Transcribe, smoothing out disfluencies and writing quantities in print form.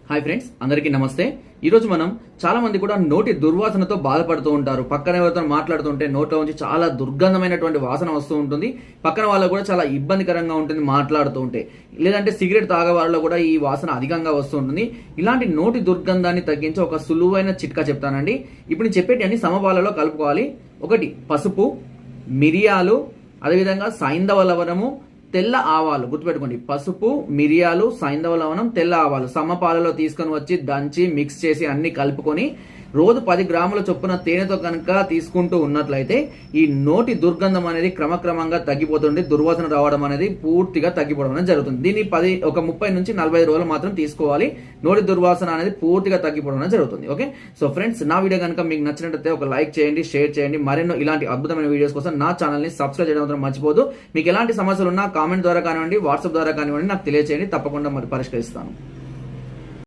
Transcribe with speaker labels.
Speaker 1: Hi friends, అందరికీ నమస్తే. ఈరోజు మనం చాలా మంది కూడా నోటి దుర్వాసనతో బాధపడుతూ ఉంటారు. పక్కన ఎవరితో మాట్లాడుతుంటే నోట్లో నుంచి చాలా దుర్గంధమైనటువంటి వాసన వస్తూ ఉంటుంది. పక్కన వాళ్ళకు కూడా చాలా ఇబ్బందికరంగా ఉంటుంది మాట్లాడుతూ ఉంటే. లేదంటే సిగరెట్ తాగే వాళ్ళలో కూడా ఈ వాసన అధికంగా వస్తూ ఉంటుంది. ఇలాంటి నోటి దుర్గంధాన్ని తగ్గించే ఒక సులువైన చిట్కా చెప్తానండి. ఇప్పుడు నేను చెప్పేటి అన్ని సమపాలలో కలుపుకోవాలి. ఒకటి పసుపు, మిరియాలు, అదేవిధంగా సైంధవ లవణము, తెల్ల ఆవాలు. గుర్తుపెట్టుకోండి, పసుపు, మిరియాలు, సైంధవ లవణం, తెల్ల ఆవాలు సమపాలలో తీసుకొని వచ్చి దంచి మిక్స్ చేసి అన్ని కలుపుకొని రోజు 10 గ్రాముల చొప్పున తేనెతో కనుక తీసుకుంటూ ఉన్నట్లయితే ఈ నోటి దుర్గంధం అనేది క్రమక్రమంగా తగ్గిపోతుంది. దుర్వాసన రావడం అనేది పూర్తిగా తగ్గిపోవడం అనేది జరుగుతుంది. దీన్ని 30 నుంచి 45 రోజులు మాత్రం తీసుకోవాలి. నోటి దుర్వాసన అనేది పూర్తిగా తగ్గిపోవడం అనేది జరుగుతుంది. ఓకే, సో ఫ్రెండ్స్, నా వీడియో కనుక మీకు నచ్చినట్లయితే ఒక లైక్ చేయండి, షేర్ చేయండి. మరెన్నో ఇలాంటి అద్భుతమైన వీడియోస్ కోసం నా ఛానల్ని సబ్స్క్రైబ్ చేయడం మాత్రం మర్చిపోదు. మీకు ఎలాంటి సమస్యలు ఉన్నా కామెంట్ ద్వారా కానివ్వండి, వాట్సాప్ ద్వారా కానివ్వండి నాకు తెలియజేయండి. తప్పకుండా మరి పరిష్కరిస్తాను.